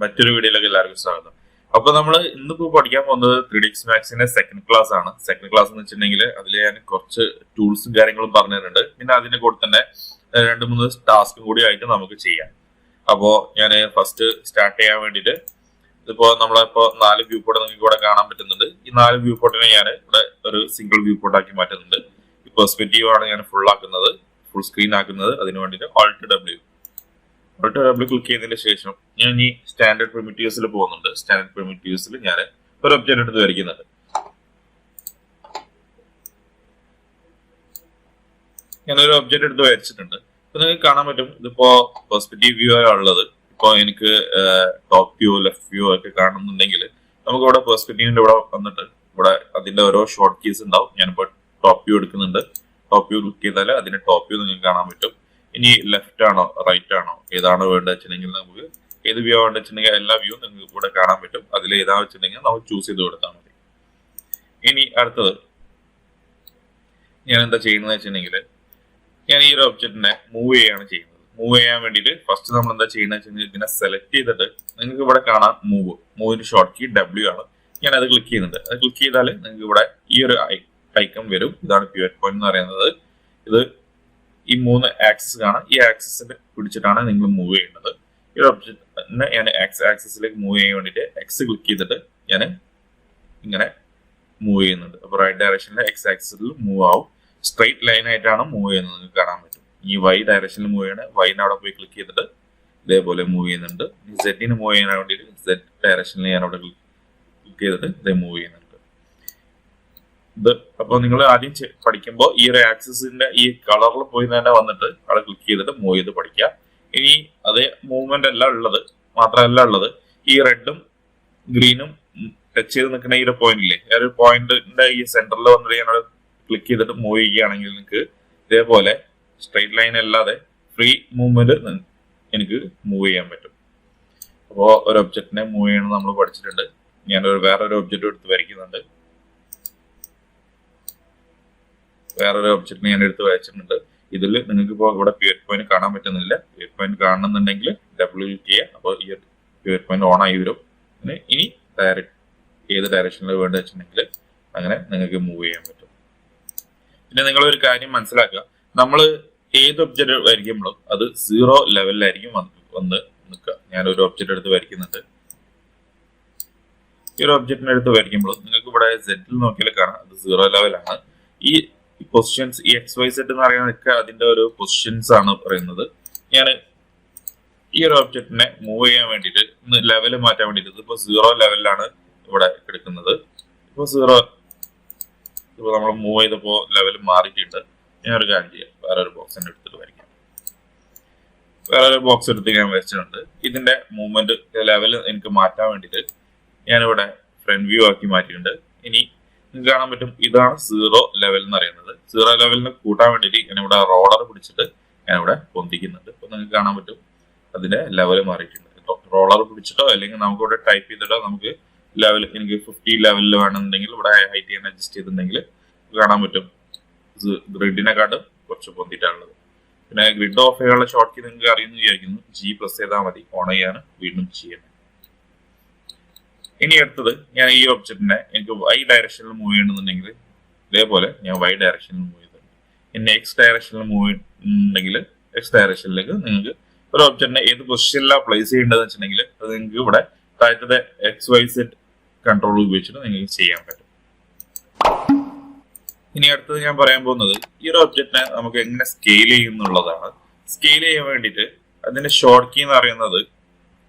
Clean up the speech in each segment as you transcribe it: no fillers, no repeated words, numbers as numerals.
മറ്റൊരു വീഡിയോയിലേക്ക് എല്ലാവർക്കും സ്വാഗതം. അപ്പൊ നമ്മൾ ഇന്നിപ്പോ പഠിക്കാൻ പോകുന്നത് 3ds Maxന്റെ സെക്കൻഡ് ക്ലാസ് ആണ്. സെക്കൻഡ് ക്ലാസ് എന്ന് വെച്ചിട്ടുണ്ടെങ്കിൽ അതിൽ ഞാൻ കുറച്ച് ടൂൾസും കാര്യങ്ങളും പറഞ്ഞു തരുന്നുണ്ട്. പിന്നെ അതിന്റെ കൂടെ തന്നെ 2-3 ടാസ്കും കൂടി ആയിട്ട് നമുക്ക് ചെയ്യാം. അപ്പോ ഞാൻ ഫസ്റ്റ് സ്റ്റാർട്ട് ചെയ്യാൻ വേണ്ടിയിട്ട് ഇതിപ്പോ നമ്മളിപ്പോ 4 വ്യൂ പോർട്ട് നിങ്ങൾക്ക് ഇവിടെ കാണാൻ പറ്റുന്നുണ്ട്. ഈ 4 വ്യൂ പോർട്ടിനെ ഞാൻ ഇവിടെ ഒരു സിംഗിൾ വ്യൂ പോർട്ട് ആക്കി മാറ്റുന്നുണ്ട്. ഈ പെർസ്പെക്റ്റീവ് ആണ് ഞാൻ ഫുൾ ആക്കുന്നത്, ഫുൾ സ്ക്രീൻ ആക്കുന്നത്. അതിന് വേണ്ടിയിട്ട് Alt W ക്ലിക്ക് ചെയ്തതിന് ശേഷം ഞാൻ ഈ സ്റ്റാൻഡേർഡ് പ്രിമിറ്റീവ്സിൽ പോകുന്നുണ്ട്. സ്റ്റാൻഡേർഡ് പ്രിമിറ്റീവ്സിൽ ഞാൻ ഒരു ഒബ്ജക്റ്റ് എടുത്ത് വരയ്ക്കുന്നുണ്ട്. ഞാനൊരു ഒബ്ജക്റ്റ് എടുത്ത് വരച്ചിട്ടുണ്ട്. ഇപ്പൊ നിങ്ങൾക്ക് കാണാൻ പറ്റും ഇതിപ്പോ പെർസ്പെക്റ്റീവ് വ്യൂ ഉള്ളത്. ഇപ്പൊ എനിക്ക് ടോപ്പ് വ്യൂ, ലെഫ്റ്റ് വ്യൂ ഒക്കെ കാണുന്നുണ്ടെങ്കിൽ നമുക്ക് ഇവിടെ പെർസ്പെക്റ്റീവിന്റെ ഇവിടെ വന്നിട്ട് ഇവിടെ അതിന്റെ ഓരോ ഷോർട്ട് കീസ് ഉണ്ടാവും. ഞാനിപ്പോ ടോപ്പ് വ്യൂ എടുക്കുന്നുണ്ട്. ടോപ്പ് വ്യൂ ക്ലിക്ക് ചെയ്താൽ അതിന്റെ ടോപ്പ് വ്യൂ നിങ്ങൾക്ക് കാണാൻ പറ്റും. ഇനി ലെഫ്റ്റ് ആണോ റൈറ്റ് ആണോ ഏതാണോ വേണ്ടത് വെച്ചിട്ടുണ്ടെങ്കിൽ നമുക്ക് ഏത് വ്യൂ വേണ്ട വെച്ചിട്ടുണ്ടെങ്കിൽ എല്ലാ വ്യൂ നിങ്ങൾക്ക് ഇവിടെ കാണാൻ പറ്റും. അതിൽ ഏതാ വെച്ചിട്ടുണ്ടെങ്കിൽ നമുക്ക് ചൂസ് ചെയ്ത് കൊടുത്താൽ മതി. ഇനി അടുത്തത് ഞാൻ എന്താ ചെയ്യുന്നത് വെച്ചിട്ടുണ്ടെങ്കിൽ ഞാൻ ഈ ഒരു ഒബ്ജക്റ്റിനെ മൂവ് ചെയ്യാണ് ചെയ്യുന്നത്. മൂവ് ചെയ്യാൻ വേണ്ടിയിട്ട് ഫസ്റ്റ് നമ്മൾ എന്താ ചെയ്യുന്നത് വെച്ചിട്ടുണ്ടെങ്കിൽ ഇതിനെ സെലക്ട് ചെയ്തിട്ട് നിങ്ങൾക്ക് ഇവിടെ കാണാം മൂവിന്റെ ഷോർട്ട് കീ W ആണ്. ഞാൻ അത് ക്ലിക്ക് ചെയ്യുന്നുണ്ട്. അത് ക്ലിക്ക് ചെയ്താൽ നിങ്ങൾക്ക് ഇവിടെ ഈ ഒരു ഐക്കൺ വരും. ഇതാണ് പിവറ്റ് പോയിന്റ് എന്ന് പറയുന്നത്. ഇത് ഈ 3 ആക്സിസ് കാണാം. ഈ ആക്സിസിൽ പിടിച്ചിട്ടാണ് നിങ്ങൾ മൂവ് ചെയ്യുന്നത്. ഈ ഒബ്ജക്റ്റിനെ ഞാൻ ആക്സിസിലേക്ക് മൂവ് ചെയ്യാൻ വേണ്ടിയിട്ട് X ക്ലിക്ക് ചെയ്തിട്ട് ഞാൻ ഇങ്ങനെ മൂവ് ചെയ്യുന്നുണ്ട്. അപ്പൊ റൈറ്റ് ഡയറക്ഷനിൽ X ആക്സിസിൽ മൂവ് ആവും. സ്ട്രെയിറ്റ് ലൈൻ ആയിട്ടാണ് മൂവ് ചെയ്യുന്നത്. നിങ്ങൾക്ക് കാണാൻ പറ്റും. ഈ Y ഡയറക്ഷനിൽ മൂവ് ചെയ്യണേ വൈനെ അവിടെ പോയി ക്ലിക്ക് ചെയ്തിട്ട് ഇതേപോലെ മൂവ് ചെയ്യുന്നുണ്ട്. സെറ്റിന് മൂവ് ചെയ്യാൻ വേണ്ടിയിട്ട് Z ഡയറക്ഷനിൽ ഞാൻ അവിടെ ക്ലിക്ക് ചെയ്തിട്ട് ഇതേ മൂവ് ചെയ്യുന്നുണ്ട്. ഇത് അപ്പൊ നിങ്ങൾ ആദ്യം പഠിക്കുമ്പോൾ ഈ ഒരു ആക്സിസിന്റെ ഈ കളറിൽ പോയി തന്നെ വന്നിട്ട് അവിടെ ക്ലിക്ക് ചെയ്തിട്ട് മൂവ് ചെയ്ത് പഠിക്കുക. ഇനി അതേ മൂവ്മെന്റ് അല്ല ഉള്ളത്, മാത്രമല്ല ഉള്ളത് ഈ റെഡും ഗ്രീനും ടച്ച് ചെയ്ത് നിൽക്കുന്ന ഈ ഒരു പോയിന്റ് ഇല്ലേ, ഈ ഒരു പോയിന്റിന്റെ ഈ സെന്ററിൽ വന്നിട്ട് ഞാൻ അവിടെ ക്ലിക്ക് ചെയ്തിട്ട് മൂവ് ചെയ്യുകയാണെങ്കിൽ നിങ്ങൾക്ക് ഇതേപോലെ സ്ട്രെയിറ്റ് ലൈൻ അല്ലാതെ ഫ്രീ മൂവ്മെന്റ് എനിക്ക് മൂവ് ചെയ്യാൻ പറ്റും. അപ്പോൾ ഒരു ഒബ്ജക്റ്റിനെ മൂവ് ചെയ്യണം നമ്മൾ പഠിച്ചിട്ടുണ്ട്. ഞാൻ വേറൊരു ഒബ്ജക്റ്റ് എടുത്ത് വരയ്ക്കുന്നുണ്ട്. വേറൊരു ഒബ്ജക്റ്റിനെ ഞാൻ എടുത്ത് വരച്ചിട്ടുണ്ട്. ഇതിൽ നിങ്ങൾക്ക് ഇപ്പോൾ ഇവിടെ പിവറ്റ് പോയിന്റ് കാണാൻ പറ്റുന്നില്ല. പിവറ്റ് പോയിന്റ് കാണുന്നുണ്ടെങ്കിൽ W ക്ലിക്ക് ചെയ്യുക. അപ്പോൾ ഈ പിവറ്റ് പോയിന്റ് ഓൺ ആയി വരും. ഇനി ഏത് ഡയറക്ഷനിൽ വേണ്ട വെച്ചിട്ടുണ്ടെങ്കിൽ അങ്ങനെ നിങ്ങൾക്ക് മൂവ് ചെയ്യാൻ പറ്റും. പിന്നെ നിങ്ങളൊരു കാര്യം മനസ്സിലാക്കുക, നമ്മൾ ഏത് ഒബ്ജക്റ്റ് വരയ്ക്കുമ്പോഴും അത് 0 ലെവലിലായിരിക്കും വന്ന് നിൽക്കുക. ഞാനൊരു ഒബ്ജക്റ്റ് എടുത്ത് വരയ്ക്കുന്നുണ്ട്. ഈ ഒരു ഒബ്ജക്റ്റിനെ എടുത്ത് വരയ്ക്കുമ്പോൾ നിങ്ങൾക്ക് ഇവിടെ സെറ്റിൽ നോക്കിയാൽ കാണാം അത് 0 ലെവലാണ്. ഈ പൊസിഷൻസ് ഈ XYZ എന്ന് പറയുന്നതൊക്കെ അതിന്റെ ഒരു പൊസിഷൻസ് ആണ് പറയുന്നത്. ഞാൻ ഈ ഒരു ഒബ്ജക്റ്റിനെ മൂവ് ചെയ്യാൻ വേണ്ടിയിട്ട് ലെവല് മാറ്റാൻ വേണ്ടിയിട്ട് ഇതിപ്പോ 0 ലെവലിലാണ് ഇവിടെ എടുക്കുന്നത്. ഇപ്പൊ നമ്മൾ മൂവ് ചെയ്തപ്പോ ലെവൽ മാറിയിട്ടുണ്ട്. ഞാനൊരു കാര്യം ചെയ്യാം, വേറൊരു ബോക്സ് എടുത്തിട്ട് വരയ്ക്കാം. വേറൊരു ബോക്സ് എടുത്ത് ഞാൻ വരച്ചിട്ടുണ്ട്. ഇതിന്റെ മൂവ്മെന്റ് ലെവൽ എനിക്ക് മാറ്റാൻ വേണ്ടിയിട്ട് ഞാനിവിടെ ഫ്രണ്ട് വ്യൂ ആക്കി മാറ്റിയിട്ടുണ്ട്. ഇനി നിങ്ങൾക്ക് കാണാൻ പറ്റും ഇതാണ് 0 ലെവൽ എന്ന് പറയുന്നത്. 0 ലെവലിന് കൂട്ടാൻ വേണ്ടിയിട്ട് ഞാനിവിടെ റോളർ പിടിച്ചിട്ട് ഞാനിവിടെ പൊന്തിക്കുന്നുണ്ട്. അപ്പൊ നിങ്ങൾക്ക് കാണാൻ പറ്റും അതിന്റെ ലെവൽ മാറിയിട്ടുണ്ട്. റോളർ പിടിച്ചിട്ടോ അല്ലെങ്കിൽ നമുക്ക് ഇവിടെ ടൈപ്പ് ചെയ്തിട്ടോ നമുക്ക് ലെവൽ എനിക്ക് 50 ലെവലിൽ വേണമെന്നുണ്ടെങ്കിൽ ഇവിടെ ഹൈറ്റ് ചെയ്യാൻ അഡ്ജസ്റ്റ് ചെയ്തിട്ടുണ്ടെങ്കിൽ കാണാൻ പറ്റും ഗ്രിഡിനെക്കാട്ടും കുറച്ച് പൊന്തിട്ടാണുള്ളത്. പിന്നെ ഗ്രിഡ് ഓഫ് ചെയ്യാനുള്ള ഷോർട്ട് കീ നിങ്ങൾക്ക് അറിയുന്നു വിചാരിക്കുന്നു. G പ്രസ് ചെയ്താൽ മതി ഓൺ ചെയ്യാൻ വീണ്ടും ചെയ്യണം. ഇനി അടുത്തത് ഞാൻ ഈ ഒബ്ജക്റ്റിനെ എനിക്ക് Y ഡയറക്ഷനിൽ മൂവ് ചെയ്യണമെന്നുണ്ടെങ്കിൽ ഇതേപോലെ ഞാൻ Y ഡയറക്ഷനിൽ മൂവ് ചെയ്തിട്ടുണ്ട്. ഇനി X ഡയറക്ഷനിൽ മൂവ് ചെയ്യുന്നുണ്ടെങ്കിൽ X ഡയറക്ഷനിലേക്ക് നിങ്ങൾക്ക് ഒരു ഒബ്ജക്റ്റിനെ ഏത് പൊസിഷനിലാണ് പ്ലേസ് ചെയ്യേണ്ടതെന്ന് വെച്ചിട്ടുണ്ടെങ്കിൽ അത് നിങ്ങൾക്ക് ഇവിടെ താഴത്തെ XYZ കൺട്രോൾ ഉപയോഗിച്ചിട്ട് നിങ്ങൾക്ക് ചെയ്യാൻ പറ്റും. ഇനി അടുത്തത് ഞാൻ പറയാൻ പോകുന്നത് ഈ ഒരു ഒബ്ജക്റ്റിനെ നമുക്ക് എങ്ങനെ സ്കെയിൽ ചെയ്യുന്നുള്ളതാണ്. സ്കെയിൽ ചെയ്യാൻ വേണ്ടിയിട്ട് അതിന്റെ ഷോർട്ട് കീ എന്ന് പറയുന്നത്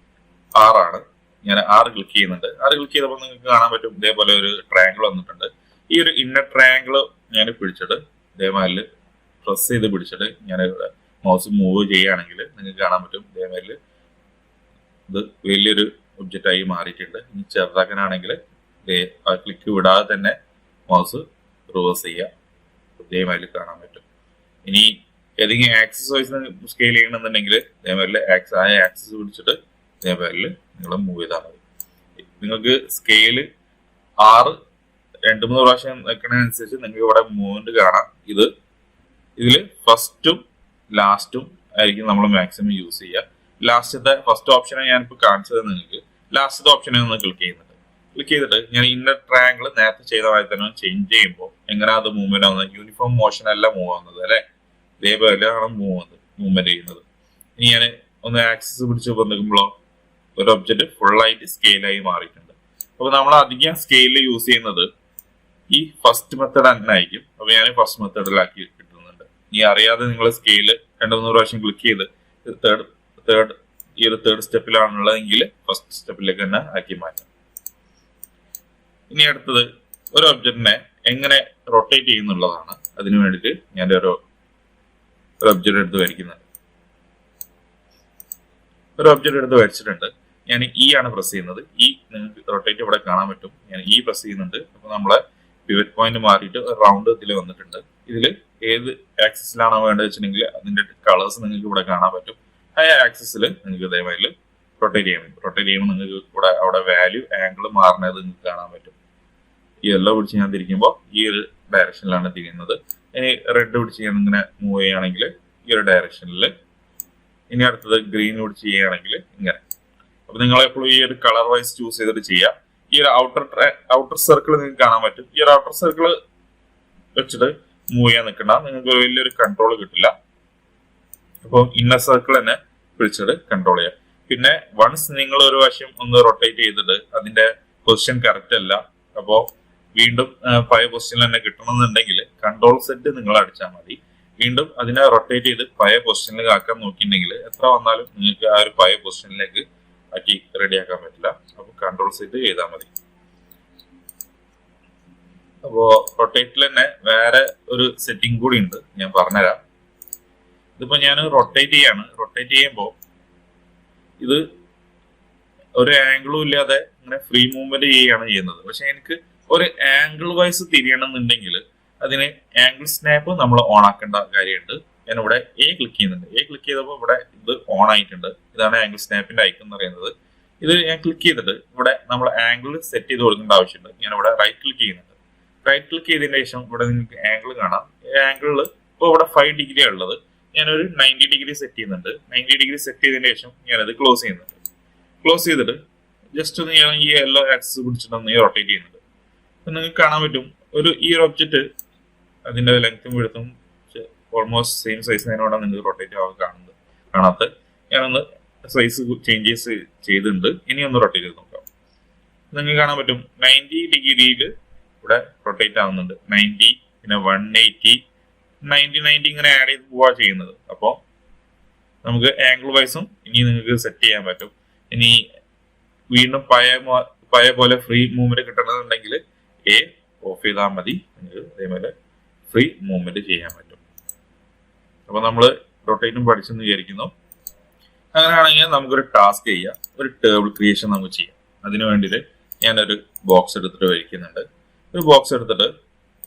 R ആണ്. ഞാൻ R ക്ലിക്ക് ചെയ്യുന്നുണ്ട്. R ക്ലിക്ക് ചെയ്തപ്പോൾ നിങ്ങൾക്ക് കാണാൻ പറ്റും ഇതേപോലെ ഒരു ട്രയാങ്കിൾ വന്നിട്ടുണ്ട്. ഈ ഒരു ഇന്നർ ട്രയാങ്കിൾ ഞാൻ പിടിച്ചിട്ട് ഇതേമാതിരി പ്രസ് ചെയ്ത് പിടിച്ചിട്ട് ഞാൻ ഇവിടെ മൗസ് മൂവ് ചെയ്യുകയാണെങ്കിൽ നിങ്ങൾക്ക് കാണാൻ പറ്റും ഇതേമാതിരി ഇത് വലിയൊരു ഒബ്ജക്റ്റ് ആയി മാറിയിട്ടുണ്ട്. ഇനി ചെറുതാക്കാനാണെങ്കിൽ ആ ക്ലിക്ക് വിടാതെ തന്നെ മൗസ് റിവേഴ്സ് ചെയ്യുക. ഇതേമാതിരി കാണാൻ പറ്റും. ഇനി ഏതെങ്കിലും ആക്സിസ് വൈസ് സ്കെയിൽ ചെയ്യണമെന്നുണ്ടെങ്കിൽ ഇതേമാതിരി ആക്സിസ് പിടിച്ചിട്ട് ഇതേമാതിരി നിങ്ങൾ മൂവ് ചെയ്താൽ മതി. നിങ്ങൾക്ക് സ്കെയില് 2-3 പ്രാവശ്യം വെക്കുന്നതിനനുസരിച്ച് നിങ്ങൾക്ക് ഇവിടെ മൂവ്മെന്റ് കാണാം. ഇതില് ഫസ്റ്റും ലാസ്റ്റും ആയിരിക്കും നമ്മൾ മാക്സിമം യൂസ് ചെയ്യുക. ലാസ്റ്റത്തെ ഫസ്റ്റ് ഓപ്ഷനെ ഞാനിപ്പോൾ കാണിച്ചത് നിങ്ങൾക്ക് ലാസ്റ്റത്തെ ഓപ്ഷനെ ഒന്ന് ക്ലിക്ക് ചെയ്യുന്നുണ്ട്. ക്ലിക്ക് ചെയ്തിട്ട് ഞാൻ ഇന്നർ ട്രയാങ്കിൾ നേരത്തെ ചെയ്ത മാതിരി തന്നെ ചേഞ്ച് ചെയ്യുമ്പോൾ എങ്ങനെ അത് മൂവ്മെന്റ് ആവുന്നത്, യൂണിഫോം മോഷൻ അല്ല മൂവ് ആവുന്നത് അല്ലെ, ഇതേപോലെയാണ് മൂവ്മെന്റ് ചെയ്യുന്നത്. ഇനി ഞാൻ ഒന്ന് ആക്സസ് പിടിച്ച് വന്നിക്കുമ്പോഴോ ഒരു ഒബ്ജക്റ്റ് ഫുള്ളായിട്ട് സ്കെയിലായി മാറിയിട്ടുണ്ട്. അപ്പൊ നമ്മൾ അധികം സ്കെയിലിൽ യൂസ് ചെയ്യുന്നത് ഈ ഫസ്റ്റ് മെത്തേഡ് തന്നെ ആയിരിക്കും. അപ്പൊ ഞാൻ ഫസ്റ്റ് മെത്തേഡിലാക്കി കിട്ടുന്നുണ്ട്. ഇനി അറിയാതെ നിങ്ങൾ സ്കെയില് 2-3 പ്രാവശ്യം ക്ലിക്ക് ചെയ്ത് തേർഡ് സ്റ്റെപ്പിലാണുള്ളതെങ്കിൽ ഫസ്റ്റ് സ്റ്റെപ്പിലേക്ക് തന്നെ ആക്കി മാറ്റാം. ഇനി അടുത്തത് ഒരു ഒബ്ജക്റ്റിനെ എങ്ങനെ റൊട്ടേറ്റ് ചെയ്യുന്നുള്ളതാണ്. അതിനു വേണ്ടിയിട്ട് ഞാൻ ഒരു ഒബ്ജക്റ്റ് എടുത്ത് വരയ്ക്കുന്നുണ്ട്. ഒരു ഒബ്ജക്റ്റ് എടുത്ത് വരച്ചിട്ടുണ്ട്. ഞാൻ ആണ് പ്രസ് ചെയ്യുന്നത്. നിങ്ങൾക്ക് റൊട്ടേറ്റ് ഇവിടെ കാണാൻ പറ്റും. ഞാൻ പ്രസ് ചെയ്യുന്നുണ്ട്. അപ്പൊ നമ്മളെ പിവറ്റ് പോയിന്റ് മാറിയിട്ട് റൗണ്ട് ഇതിൽ വന്നിട്ടുണ്ട്. ഇതിൽ ഏത് ആക്സിസിലാണോ വേണ്ടത് വെച്ചിട്ടുണ്ടെങ്കിൽ അതിന്റെ കളേഴ്സ് നിങ്ങൾക്ക് ഇവിടെ കാണാൻ പറ്റും. ആ ആക്സിസിൽ നിങ്ങൾക്ക് ഇതേമാതിരി റൊട്ടേറ്റ് ചെയ്യാൻ പറ്റും. റൊട്ടേറ്റ് ചെയ്യുമ്പോൾ നിങ്ങൾക്ക് ഇവിടെ അവിടെ വാല്യൂ ആംഗിൾ മാറുന്നത് നിങ്ങൾക്ക് കാണാൻ പറ്റും. ഈ യെല്ലോ പിടിച്ച് ഞാൻ തിരിക്കുമ്പോൾ ഈ ഒരു ഡയറക്ഷനിലാണ് തിരിയുന്നത്. ഇനി റെഡ് പിടിച്ച് ഞാൻ ഇങ്ങനെ മൂവ് ചെയ്യുകയാണെങ്കിൽ ഈ ഒരു ഡയറക്ഷനിൽ. ഇനി അടുത്തത് ഗ്രീൻ പിടിച്ച് ചെയ്യുകയാണെങ്കിൽ ഇങ്ങനെ. അപ്പൊ നിങ്ങൾ എപ്പോഴും ഈ ഒരു കളർ വൈസ് ചൂസ് ചെയ്തിട്ട് ചെയ്യാം. ഈ ഒരു ഔട്ടർ സർക്കിൾ നിങ്ങൾക്ക് കാണാൻ പറ്റും. ഈ ഒരു ഔട്ടർ സർക്കിൾ വെച്ചിട്ട് മൂവ് ചെയ്യാൻ നിൽക്കണ്ട, നിങ്ങൾക്ക് വലിയൊരു കൺട്രോൾ കിട്ടില്ല. അപ്പോൾ ഇന്നർ സർക്കിൾ തന്നെ പിടിച്ചിട്ട് കൺട്രോൾ ചെയ്യാം. പിന്നെ വൺസ് നിങ്ങൾ ഒരു വശം ഒന്ന് റൊട്ടേറ്റ് ചെയ്തിട്ട് അതിന്റെ പൊസിഷൻ കറക്റ്റ് അല്ല, അപ്പോൾ വീണ്ടും പഴയ പൊസിഷനിൽ തന്നെ കിട്ടണമെന്നുണ്ടെങ്കിൽ കൺട്രോൾ സെറ്റ് നിങ്ങൾ അടിച്ചാൽ മതി. വീണ്ടും അതിനെ റൊട്ടേറ്റ് ചെയ്ത് പഴയ പൊസിഷനിലേക്ക് ആക്കാൻ നോക്കിയിട്ടുണ്ടെങ്കിൽ എത്ര വന്നാലും നിങ്ങൾക്ക് ആ ഒരു പഴയ പൊസിഷനിലേക്ക് ആക്കി റെഡിയാക്കാൻ പറ്റില്ല. അപ്പൊ കൺട്രോൾ സെറ്റ് ചെയ്താൽ മതി. അപ്പോ റൊട്ടേറ്റിൽ തന്നെ വേറെ ഒരു സെറ്റിംഗ് കൂടി ഉണ്ട്, ഞാൻ പറഞ്ഞുതരാം. ഇതിപ്പോ ഞാൻ റൊട്ടേറ്റ് ചെയ്യാണ്. റൊട്ടേറ്റ് ചെയ്യുമ്പോൾ ഇത് ഒരു ആംഗിളും ഇല്ലാതെ ഇങ്ങനെ ഫ്രീ മൂവ്മെന്റ് ചെയ്യുകയാണ് ചെയ്യുന്നത്. പക്ഷെ എനിക്ക് ഒരു ആംഗിൾ വൈസ് തിരിയണമെന്നുണ്ടെങ്കിൽ അതിന് ആംഗിൾ സ്നാപ്പ് നമ്മൾ ഓൺ ആക്കേണ്ട കാര്യമുണ്ട്. ഞാൻ ഇവിടെ ക്ലിക്ക് ചെയ്യുന്നുണ്ട്. ക്ലിക്ക് ചെയ്തപ്പോൾ ഇവിടെ ഇത് ഓൺ ആയിട്ടുണ്ട്. ഇതാണ് ആംഗിൾ സ്നാപ്പിന്റെ ഐക്കൺ എന്ന് പറയുന്നത്. ഇത് ഞാൻ ക്ലിക്ക് ചെയ്തിട്ട് ഇവിടെ നമ്മൾ ആംഗിൾ സെറ്റ് ചെയ്ത് കൊടുക്കേണ്ട ആവശ്യമുണ്ട്. ഞാൻ ഇവിടെ റൈറ്റ് ക്ലിക്ക് ചെയ്യുന്നുണ്ട്. റൈറ്റ് ക്ലിക്ക് ചെയ്തതിന് ശേഷം ഇവിടെ നിങ്ങൾക്ക് ആംഗിൾ കാണാം. ഈ ആംഗിളിൽ ഇപ്പോൾ ഇവിടെ 5 ഡിഗ്രിയാണ് ഉള്ളത്. ഞാനൊരു 90 ഡിഗ്രി സെറ്റ് ചെയ്യുന്നുണ്ട്. 90 ഡിഗ്രി സെറ്റ് ചെയ്തതിന് ശേഷം ഞാനത് ക്ലോസ് ചെയ്യുന്നുണ്ട്. ക്ലോസ് ചെയ്തിട്ട് ജസ്റ്റ് ഒന്ന് ഞാൻ ഈ യെല്ലോ ആക്സിസ് പിടിച്ചിട്ടൊന്ന് റൊട്ടേറ്റ് ചെയ്യുന്നുണ്ട്. അപ്പൊ നിങ്ങൾക്ക് കാണാൻ പറ്റും ഈ ഒരു ഒബ്ജക്റ്റ് അതിന്റെ ലെങ്ത്തും വിഡ്ത്തും ഓൾമോസ്റ്റ് സെയിം സൈസിനോടാണ് നിങ്ങൾക്ക് റൊട്ടേറ്റ് ആവാൻ കാണാത്ത. ഞാനൊന്ന് സൈസ് ചേഞ്ചസ് ചെയ്തിട്ടുണ്ട്. ഇനി ഒന്ന് റൊട്ടേറ്റ് ചെയ്ത് നോക്കാം. നിങ്ങൾക്ക് കാണാൻ പറ്റും 90 ഡിഗ്രിയിൽ ഇവിടെ റൊട്ടേറ്റ് ആവുന്നുണ്ട്. 90, പിന്നെ 180, 90 ഇങ്ങനെ ആഡ് ചെയ്ത് പോവാ ചെയ്യുന്നത്. അപ്പോൾ നമുക്ക് ആംഗിൾ വൈസും ഇനി നിങ്ങൾക്ക് സെറ്റ് ചെയ്യാൻ പറ്റും. ഇനി വീണ്ടും പഴയ പോലെ ഫ്രീ മൂവ്മെന്റ് കിട്ടണമെന്നുണ്ടെങ്കിൽ ഓഫ് ചെയ്താൽ മതി. നിങ്ങൾക്ക് അതേപോലെ ഫ്രീ മൂവ്മെന്റ് ചെയ്യാൻ പറ്റും. അപ്പൊ നമ്മൾ റൊട്ടേറ്റും പഠിച്ചെന്ന് വിചാരിക്കുന്നു. അങ്ങനെയാണെങ്കിൽ നമുക്കൊരു ടാസ്ക് ചെയ്യാം. ഒരു ടേബിൾ ക്രിയേഷൻ നമുക്ക് ചെയ്യാം. അതിനു വേണ്ടിയിട്ട് ഞാനൊരു ബോക്സ് എടുത്തിട്ട് വരയ്ക്കുന്നുണ്ട്. ഒരു ബോക്സ് എടുത്തിട്ട്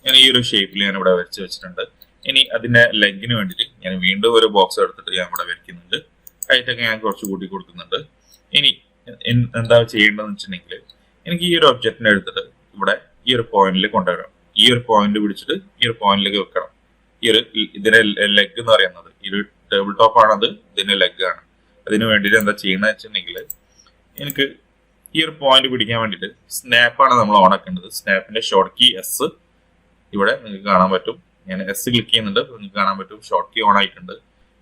ഞാൻ ഈ ഒരു ഷേപ്പിൽ ഞാൻ ഇവിടെ വരച്ച് വെച്ചിട്ടുണ്ട്. ഇനി അതിന്റെ ലെഗിന് വേണ്ടിയിട്ട് ഞാൻ വീണ്ടും ഒരു ബോക്സ് എടുത്തിട്ട് ഞാൻ ഇവിടെ വരയ്ക്കുന്നുണ്ട്. ഹൈറ്റൊക്കെ ഞാൻ കുറച്ച് കൂട്ടി കൊടുക്കുന്നുണ്ട്. ഇനി എന്താ ചെയ്യേണ്ടതെന്ന് വെച്ചിട്ടുണ്ടെങ്കിൽ എനിക്ക് ഈ ഒരു ഒബ്ജക്റ്റിനെ എടുത്തിട്ട് ഇവിടെ ഈ ഒരു പോയിന്റിൽ കൊണ്ടുവരാം. ഈ ഒരു പോയിന്റ് പിടിച്ചിട്ട് ഈ ഒരു പോയിന്റിലേക്ക് വെക്കണം. ഇതിന്റെ ലെഗ് എന്ന് പറയുന്നത് ഈ ഒരു ടേബിൾ ടോപ്പ് ആണത്, ഇതിന്റെ ലെഗ് ആണ്. അതിന് വേണ്ടിയിട്ട് എന്താ ചെയ്യുന്നത് വെച്ചിട്ടുണ്ടെങ്കിൽ എനിക്ക് ഈ ഒരു പോയിന്റ് പിടിക്കാൻ വേണ്ടിയിട്ട് സ്നാപ്പാണ് നമ്മൾ ഓൺ ആക്കേണ്ടത്. സ്നാപ്പിന്റെ ഷോർട്ട് കീ S ഇവിടെ നിങ്ങൾക്ക് കാണാൻ പറ്റും. ഞാൻ S ക്ലിക്ക് ചെയ്യുന്നുണ്ട്. നിങ്ങൾക്ക് കാണാൻ പറ്റും ഷോർട്ട് കീ ഓൺ ആയിട്ടുണ്ട്.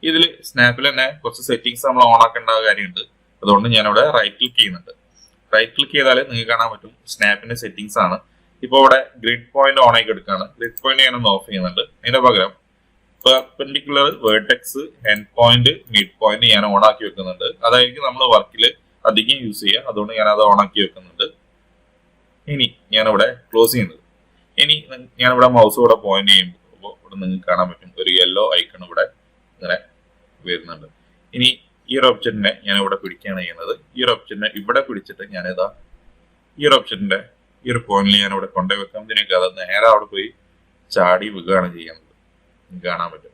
ഇതിൽ സ്നാപ്പിൽ തന്നെ കുറച്ച് സെറ്റിംഗ്സ് നമ്മൾ ഓൺ ആക്കേണ്ട കാര്യമുണ്ട്. അതുകൊണ്ട് ഞാൻ ഇവിടെ റൈറ്റ് ക്ലിക്ക് ചെയ്യുന്നുണ്ട്. റൈറ്റ് ക്ലിക്ക് ചെയ്താൽ നിങ്ങൾക്ക് കാണാൻ പറ്റും സ്നാപ്പിന്റെ സെറ്റിംഗ്സ് ആണ്. ഇപ്പൊ ഇവിടെ ഗ്രിഡ് പോയിന്റ് ഓൺ ആക്കി എടുക്കുകയാണ്. ഗ്രിഡ് പോയിന്റ് ഞാനൊന്ന് ഓഫ് ചെയ്യുന്നുണ്ട്. അതിന്റെ പകരം perpendicular vertex, end point, mid point ഞാൻ ഓൺ ആക്കി വെക്കുന്നുണ്ട്. അതായിരിക്കും നമ്മൾ വർക്കിൽ അധികം യൂസ് ചെയ്യുക. അതുകൊണ്ട് ഞാൻ അത് ഓൺ ആക്കി വെക്കുന്നുണ്ട്. ഇനി ഞാനിവിടെ ക്ലോസ് ചെയ്യുന്നത്. ഇനി ഞാനിവിടെ മൗസ് ഇവിടെ പോയിന്റ് ചെയ്യുമ്പോൾ ഇവിടെ നിങ്ങൾക്ക് കാണാൻ പറ്റും ഒരു യെല്ലോ ഐക്കൺ ഇവിടെ ഇങ്ങനെ വരുന്നുണ്ട്. ഇനി ഈ ഒരു ഒബ്ജക്റ്റിനെ ഞാൻ ഇവിടെ പിടിക്കുകയാണ് ചെയ്യുന്നത്. ഈ ഒരു ഒബ്ജക്റ്റിനെ ഇവിടെ പിടിച്ചിട്ട് ഞാനിതാ ഈ ഒരു ഒബ്ജക്റ്റിന്റെ ഈ ഒരു പോയിന്റിൽ ഞാൻ ഇവിടെ കൊണ്ടുപോയി വെക്കാം. ഇതിനൊക്കെ അത് നേരെ അവിടെ പോയി ചാടി വീഴുകയാണ് ചെയ്യുന്നത്. കാണാൻ പറ്റും.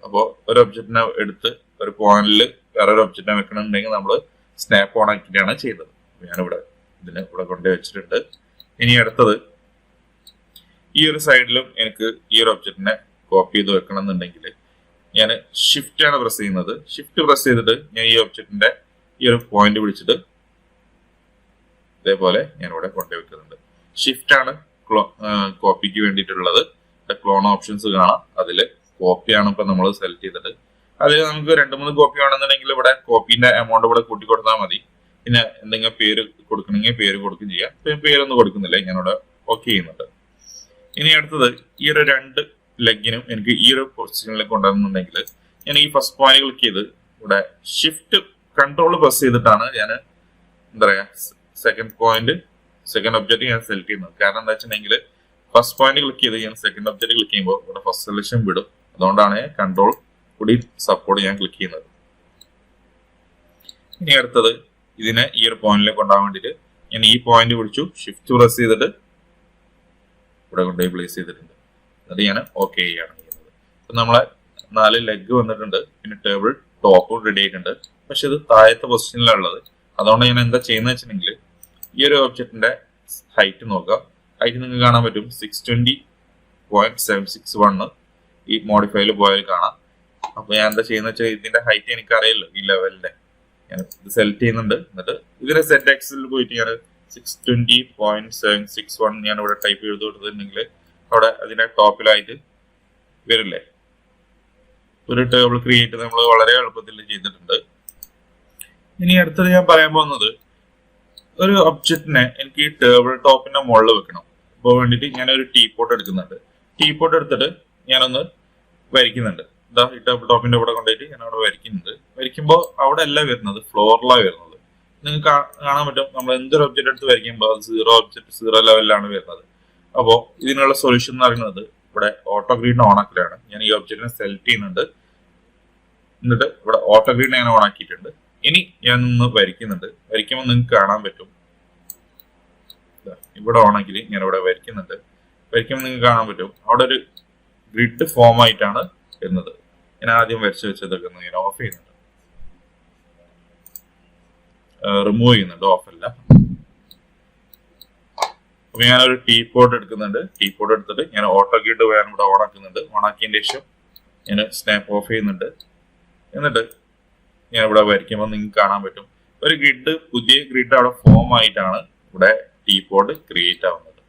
അപ്പോൾ ഒരു ഒബ്ജക്റ്റിനെ എടുത്ത് ഒരു പോയിന്റിൽ വേറൊരു ഒബ്ജക്റ്റിനെ വെക്കണമെന്നുണ്ടെങ്കിൽ നമ്മൾ സ്നാപ്പ് ഓൺ ആക്കിയിട്ടാണ് ചെയ്തത്. ഞാനിവിടെ ഇതിനെ ഇവിടെ കൊണ്ടുപോയി വെച്ചിട്ടുണ്ട്. ഇനി അടുത്തത് ഈ ഒരു സൈഡിലും എനിക്ക് ഈ ഒരു ഒബ്ജക്റ്റിനെ കോപ്പി ചെയ്ത് വെക്കണം എന്നുണ്ടെങ്കിൽ ഞാൻ ഷിഫ്റ്റ് ആണ് പ്രസ് ചെയ്യുന്നത്. ഷിഫ്റ്റ് പ്രസ് ചെയ്തിട്ട് ഞാൻ ഈ ഒബ്ജക്റ്റിന്റെ ഈ ഒരു പോയിന്റ് പിടിച്ചിട്ട് ഇതേപോലെ ഞാൻ ഇവിടെ കൊണ്ടുപോയി വെക്കുന്നുണ്ട്. ഷിഫ്റ്റ് ആണ് കോപ്പിക്ക് വേണ്ടിയിട്ടുള്ളത്. ക്ലോൺ ഓപ്ഷൻസ് കാണാം. അതിൽ കോപ്പിയാണ് ഇപ്പൊ നമ്മൾ സെലക്ട് ചെയ്തിട്ട്. അതിൽ നമുക്ക് 2-3 കോപ്പി വേണമെന്നുണ്ടെങ്കിൽ ഇവിടെ കോപ്പിന്റെ എമൗണ്ട് ഇവിടെ കൂട്ടി കൊടുത്താൽ മതി. പിന്നെ എന്തെങ്കിലും പേര് കൊടുക്കണമെങ്കിൽ പേര് കൊടുക്കുകയും ചെയ്യാം. പേരൊന്നും കൊടുക്കുന്നില്ല, ഞാനിവിടെ ഓക്കെ ചെയ്യുന്നുണ്ട്. ഇനി അടുത്തത് ഈ ഒരു 2 ലെഗിനും എനിക്ക് ഈ ഒരു പൊസിഷനിലേക്ക് കൊണ്ടുവരുന്നുണ്ടെങ്കിൽ ഞാൻ ഈ ഫസ്റ്റ് പോയിന്റ് ക്ലിക്ക് ചെയ്ത് ഇവിടെ ഷിഫ്റ്റ് കൺട്രോൾ പ്രസ് ചെയ്തിട്ടാണ് ഞാൻ എന്താ പറയാ സെക്കൻഡ് ഒബ്ജക്റ്റ് ഞാൻ സെലക്ട് ചെയ്യുന്നത്. കാരണം എന്താ വെച്ചിട്ടുണ്ടെങ്കിൽ ഫസ്റ്റ് പോയിന്റ് ക്ലിക്ക് ചെയ്ത് ഞാൻ സെക്കൻഡ് ഒബ്ജക്റ്റ് ക്ലിക്ക് ചെയ്യുമ്പോൾ ഇവിടെ ഫസ്റ്റ് സെലക്ഷൻ വിടും. അതുകൊണ്ടാണ് കൺട്രോൾ കൂടി സപ്പോർട്ട് ഞാൻ ക്ലിക്ക് ചെയ്യുന്നത്. ഇനി അടുത്തത് ഇതിനെ ഈ ഒരു പോയിന്റിലേക്ക് കൊണ്ടുപോകാൻ വേണ്ടിയിട്ട് ഞാൻ ഈ പോയിന്റ് പിടിച്ചു, ഷിഫ്റ്റ് പ്രസ് ചെയ്തിട്ട് ഇവിടെ കൊണ്ടുപോയി പ്ലേസ് ചെയ്തിട്ടുണ്ട്. എന്നിട്ട് ഞാൻ ഓക്കെ ചെയ്യാണ് ചെയ്യുന്നത്. ഇപ്പൊ നമ്മളെ 4 ലെഗ് വന്നിട്ടുണ്ട്. പിന്നെ ടേബിൾ ടോപ്പും റെഡി ആയിട്ടുണ്ട്. പക്ഷെ ഇത് താഴത്തെ പൊസിഷനിലുള്ളത്. അതുകൊണ്ട് ഞാൻ എന്താ ചെയ്യുന്നത് വെച്ചിട്ടുണ്ടെങ്കിൽ ഈ ഒരു ഒബ്ജക്റ്റിന്റെ ഹൈറ്റ് നോക്കാം. ഹൈറ്റ് നിങ്ങൾക്ക് കാണാൻ പറ്റും 620.761 ഈ മോഡിഫൈയിൽ പോയാൽ കാണാം. അപ്പൊ ഞാൻ എന്താ ചെയ്യുന്നത് വെച്ചാൽ ഇതിന്റെ ഹൈറ്റ് എനിക്ക് അറിയില്ലോ ഈ ലെവലിന്റെ. ഞാൻ ഇത് സെലക്ട് ചെയ്യുന്നുണ്ട്. എന്നിട്ട് ഇതിന്റെ സെറ്റ് എക്സിൽ പോയിട്ട് ഞാൻ 620.761 ഞാൻ ഇവിടെ ടൈപ്പ് ചെയ്ത് കൊടുത്തിട്ടുണ്ടെങ്കിൽ അവിടെ അതിന്റെ ടോപ്പിലായിട്ട് വരില്ലേ. ഒരു ടേബിൾ ക്രിയേറ്റ് നമ്മൾ വളരെ എളുപ്പത്തിൽ ചെയ്തിട്ടുണ്ട്. ഇനി അടുത്തത് ഞാൻ പറയാൻ പോകുന്നത് ഒരു ഒബ്ജക്റ്റിനെ എനിക്ക് ഈ ടേബിൾ ടോപ്പിന്റെ മുകളിൽ വെക്കണം. അപ്പോൾ വേണ്ടിയിട്ട് ഞാനൊരു ടീപോട്ട് എടുക്കുന്നുണ്ട്. ടീപോട്ട് എടുത്തിട്ട് ഞാനൊന്ന് വരയ്ക്കുന്നുണ്ട്. ഇതാ ഈ ടേബിൾ ടോപ്പിന്റെ ഇവിടെ കൊണ്ടുപോയിട്ട് ഞാൻ അവിടെ വരയ്ക്കുന്നുണ്ട്. വരയ്ക്കുമ്പോൾ അവിടെ അല്ല വരുന്നത്, ഫ്ലോറിലാണ് വരുന്നത്. നിങ്ങൾക്ക് കാണാൻ പറ്റും നമ്മൾ എന്തൊരു ഒബ്ജക്റ്റ് എടുത്ത് വരയ്ക്കുമ്പോൾ അത് 0 ലെവലിലാണ് വരുന്നത്. അപ്പോൾ ഇതിനുള്ള സൊല്യൂഷൻ എന്ന് പറയുന്നത് ഇവിടെ ഓട്ടോ ഗ്രീഡ് ഓൺ ആക്കലാണ്. ഞാൻ ഈ ഒബ്ജക്റ്റിനെ സെലക്ട് ചെയ്യുന്നുണ്ട്. എന്നിട്ട് ഇവിടെ ഓട്ടോ ഗ്രീഡ് ഞാൻ ഓൺ ആക്കിയിട്ടുണ്ട്. ഇനി ഞാൻ ഒന്ന് വരയ്ക്കുന്നുണ്ട്. വരയ്ക്കുമ്പോൾ നിങ്ങൾക്ക് കാണാൻ പറ്റും ഇവിടെ ഓൺ ആക്കി ഞാൻ ഇവിടെ വരയ്ക്കുന്നുണ്ട്. വരയ്ക്കുമ്പോൾ നിങ്ങൾക്ക് കാണാൻ പറ്റും അവിടെ ഒരു ഗ്രിഡ് ഫോം ആയിട്ടാണ് വരുന്നത്. ഞാൻ ആദ്യം വരച്ച് വെച്ചതൊക്കെ ഞാൻ ഓഫ് ചെയ്യുന്നുണ്ട്, റിമൂവ് ചെയ്യുന്നുണ്ട്, ഓഫ് അല്ല. അപ്പൊ ഞാനൊരു ടീപോട്ട് എടുക്കുന്നുണ്ട്. ടീപോട്ട് എടുത്തിട്ട് ഞാൻ ഓട്ടോ ഗ്രിഡ് ഞാൻ ഇവിടെ ഓൺ ആക്കുന്നുണ്ട്. ഓൺ ആക്കിയതിന് ശേഷം ഞാൻ സ്നാപ്പ് ഓഫ് ചെയ്യുന്നുണ്ട്. എന്നിട്ട് ഞാൻ ഇവിടെ വരയ്ക്കുമ്പോൾ നിങ്ങൾക്ക് കാണാൻ പറ്റും ഒരു ഗ്രിഡ്, പുതിയ ഗ്രിഡ് അവിടെ ഫോം ആയിട്ടാണ് ഇവിടെ ടീപോട്ട് ക്രിയേറ്റ് ആവുന്നത്.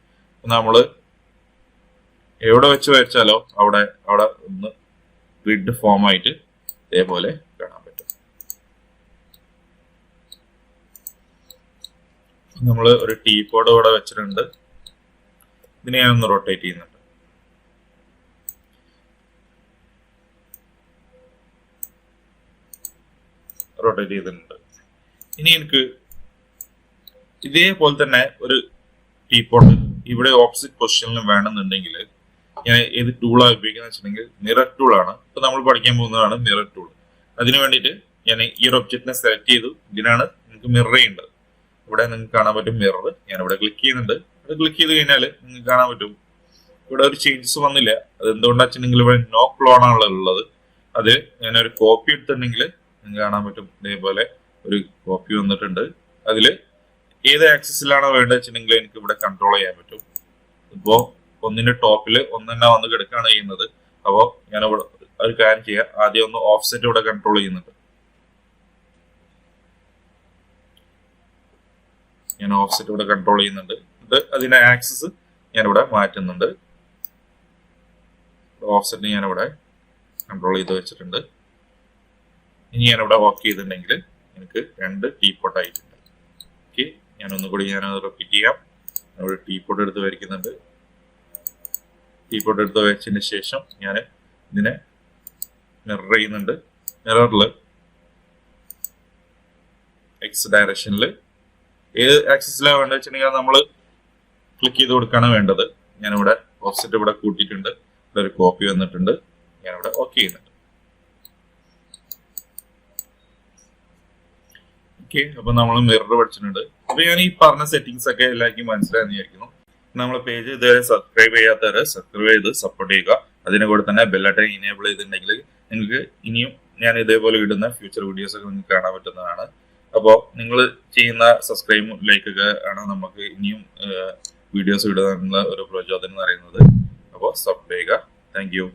നമ്മൾ എവിടെ വെച്ച് വരച്ചാലോ അവിടെ ഒന്ന് ഗ്രിഡ് ഫോം ആയിട്ട് ഇതേപോലെ കാണാൻ പറ്റും. നമ്മൾ ഒരു ടീപോട്ട് ഇവിടെ വെച്ചിട്ടുണ്ട്. ഇതിനെ ഞാനൊന്ന് റൊട്ടേറ്റ് ചെയ്യുന്നുണ്ട്. റൊട്ടേറ്റ് ചെയ്തിട്ടുണ്ട്. ഇനി എനിക്ക് ഇതേപോലെ തന്നെ ഒരു ടീപോട്ട് ഇവിടെ ഓപ്പോസിറ്റ് പൊസിഷനിൽ വേണമെന്നുണ്ടെങ്കിൽ ഞാൻ ഏത് ടൂളാണ് ഉപയോഗിക്കുന്നത് വെച്ചിട്ടുണ്ടെങ്കിൽ മിറർ ടൂൾ ആണ്. ഇപ്പൊ നമ്മൾ പഠിക്കാൻ പോകുന്നതാണ് മിറർ ടൂൾ. അതിന് വേണ്ടിയിട്ട് ഞാൻ ഈ ഒരു ഒബ്ജക്റ്റിനെ സെലക്ട് ചെയ്തു. ഇതിനാണ് നിങ്ങൾക്ക് മിറർ ചെയ്യേണ്ടത്. ഇവിടെ നിങ്ങൾക്ക് കാണാൻ പറ്റും മിറർ. ഞാൻ ഇവിടെ ക്ലിക്ക് ചെയ്യുന്നുണ്ട്. ഇവിടെ ക്ലിക്ക് ചെയ്ത് കഴിഞ്ഞാൽ നിങ്ങൾക്ക് കാണാൻ പറ്റും ഇവിടെ ഒരു ചേഞ്ചസ് വന്നില്ല. അത് എന്തുകൊണ്ടാ വെച്ചിട്ടുണ്ടെങ്കിൽ ഇവിടെ നോ ക്ലോൺ ആണ് ഉള്ളത്. അത് ഞാനൊരു കോപ്പി എടുത്തിട്ടുണ്ടെങ്കിൽ നിങ്ങൾക്ക് കാണാൻ പറ്റും ഇതേപോലെ ഒരു കോപ്പി വന്നിട്ടുണ്ട്. അതില് ഏത് ആക്സസിലാണോ വേണ്ടത് വെച്ചിട്ടുണ്ടെങ്കിൽ എനിക്ക് ഇവിടെ കൺട്രോൾ ചെയ്യാൻ പറ്റും. ഇപ്പോ ഒന്നിന്റെ ടോപ്പില് ഒന്നെന്നെ വന്ന് കിടക്കുകയാണ് ചെയ്യുന്നത്. അപ്പോ ഞാൻ ഇവിടെ ഒരു കാര്യം ചെയ്യാം. ആദ്യം ഒന്ന് ഓഫ്സെറ്റ് ഇവിടെ കൺട്രോൾ ചെയ്യുന്നുണ്ട്. ഞാൻ ഓഫ്സെറ്റ് ഇവിടെ കൺട്രോൾ ചെയ്യുന്നുണ്ട്. ഇത് അതിന്റെ ആക്സസ് ഞാൻ ഇവിടെ മാറ്റുന്നുണ്ട്. ഓഫ്സെറ്റ് ഞാൻ ഇവിടെ കൺട്രോൾ ചെയ്ത് വെച്ചിട്ടുണ്ട്. ഇനി ഞാൻ ഇവിടെ വർക്ക് ചെയ്തിട്ടുണ്ടെങ്കിൽ എനിക്ക് 2 ടീപോട്ട് ആയിട്ടുണ്ട്. ഓക്കെ, ഞാൻ ഒന്നുകൂടി റിപ്പീറ്റ് ചെയ്യാം. ഇവിടെ ടീപോട്ട് എടുത്ത് വരയ്ക്കുന്നുണ്ട്. ടീപോട്ട് എടുത്ത് വരച്ചതിന് ശേഷം ഞാൻ ഇതിനെ മിറർ ചെയ്യുന്നുണ്ട്. മിററിൽ എക്സ് ഡയറക്ഷനിൽ ഏത് ആക്സിസിലാണ് വേണ്ടത് വെച്ചിട്ടുണ്ടെങ്കിൽ നമ്മൾ ക്ലിക്ക് ചെയ്ത് കൊടുക്കാണ് വേണ്ടത്. ഞാനിവിടെ ഓഫ്സെറ്റ് ഇവിടെ കൂട്ടിയിട്ടുണ്ട്. ഇവിടെ ഒരു കോപ്പി വന്നിട്ടുണ്ട്. ഞാനിവിടെ ഓക്കെ ചെയ്യുന്നുണ്ട്. ഓക്കെ, അപ്പൊ നമ്മൾ മിറർ പഠിച്ചിട്ടുണ്ട്. അപ്പൊ ഞാൻ ഈ പറഞ്ഞ സെറ്റിംഗ്സ് ഒക്കെ എല്ലാവർക്കും മനസ്സിലായെന്ന് വിചാരിക്കുന്നു. നമ്മളെ പേജ് ഇതുവരെ സബ്സ്ക്രൈബ് ചെയ്യാത്തവരെ സബ്സ്ക്രൈബ് ചെയ്ത് സപ്പോർട്ട് ചെയ്യുക. അതിനെ കൂടെ തന്നെ ബെല്ലൈക്കൺ ഇനേബിൾ ചെയ്തിട്ടുണ്ടെങ്കിൽ നിങ്ങൾക്ക് ഇനിയും ഞാൻ ഇതേപോലെ ഇടുന്ന ഫ്യൂച്ചർ വീഡിയോസ് ഒക്കെ നിങ്ങൾക്ക് കാണാൻ പറ്റുന്നതാണ്. അപ്പോൾ നിങ്ങൾ ചെയ്യുന്ന സബ്സ്ക്രൈബും ലൈക്കൊക്കെ ആണ് നമുക്ക് ഇനിയും വീഡിയോസ് ഇടുന്ന ഒരു പ്രചോദനം എന്ന് പറയുന്നത്. അപ്പോൾ സബ്സ്ക്രൈബ് ചെയ്യുക. Thank you.